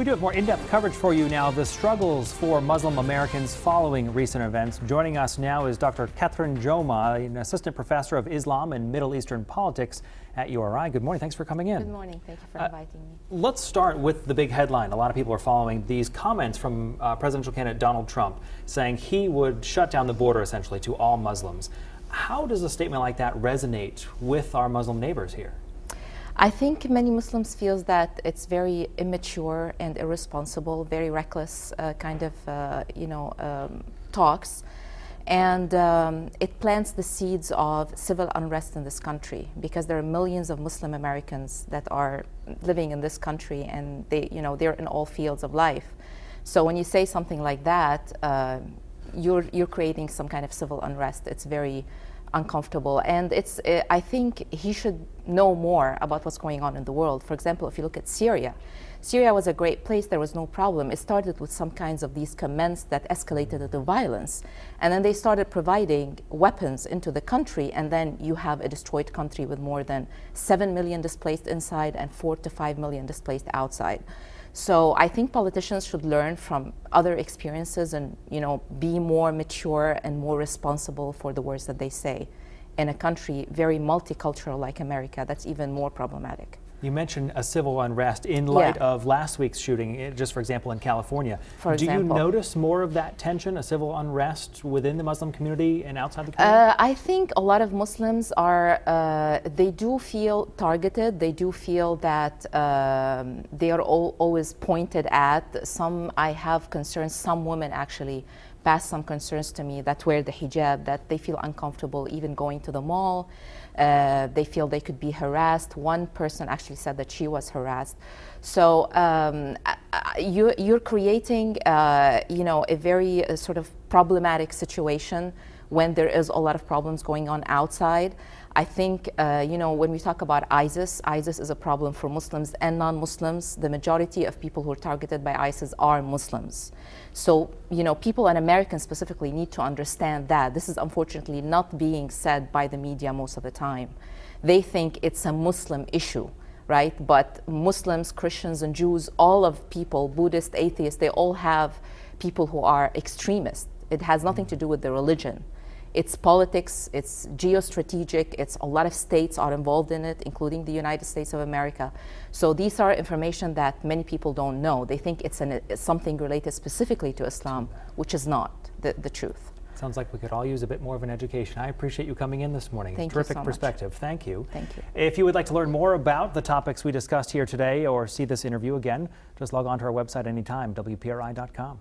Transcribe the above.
We do have more in-depth coverage for you now of the struggles for Muslim Americans following recent events. Joining us now is Dr. Catherine Joma, an assistant professor of Islam and Middle Eastern politics at URI. Good morning. Thanks for coming in. Good morning. Thank you for inviting me. Let's start with the big headline. A lot of people are following these comments from presidential candidate Donald Trump saying he would shut down the border essentially to all Muslims. How does a statement like that resonate with our Muslim neighbors here? I think many Muslims feel that it's very immature and irresponsible, very reckless talks. And it plants the seeds of civil unrest in this country because there are millions of Muslim Americans that are living in this country, and they're in all fields of life. So when you say something like that, you're creating some kind of civil unrest. It's very uncomfortable, and I think he should know more about what's going on in the world. For example, if you look at Syria was a great place, there was no problem. It started with some kinds of these comments that escalated into violence, and then they started providing weapons into the country, and then you have a destroyed country with more than 7 million displaced inside and 4 to 5 million displaced outside. So I think politicians should learn from other experiences and be more mature and more responsible for the words that they say in a country very multicultural like America. That's even more problematic. You mentioned a civil unrest in light of last week's shooting, just for example, in California. Do you notice more of that tension, a civil unrest within the Muslim community and outside the community? I think a lot of Muslims are, they do feel targeted. They do feel that they are always pointed at. I have concerns, some women actually pass some concerns to me that wear the hijab, that they feel uncomfortable even going to the mall. They feel they could be harassed. One person actually said that she was harassed. So you're creating, a very sort of problematic situation when there is a lot of problems going on outside. I think, when we talk about ISIS is a problem for Muslims and non-Muslims. The majority of people who are targeted by ISIS are Muslims. So, people and Americans specifically need to understand that. This is unfortunately not being said by the media most of the time. They think it's a Muslim issue, right? But Muslims, Christians, and Jews, all of people, Buddhists, atheists, they all have people who are extremists. It has nothing to do with the religion. It's politics, it's geostrategic, it's a lot of states are involved in it, including the United States of America. So these are information that many people don't know. They think it's something related specifically to Islam, which is not the truth. Sounds like we could all use a bit more of an education. I appreciate you coming in this morning. Thank Terrific you so perspective. Much. Thank you. Thank you. If you would like to learn more about the topics we discussed here today or see this interview again, just log on to our website anytime, WPRI.com.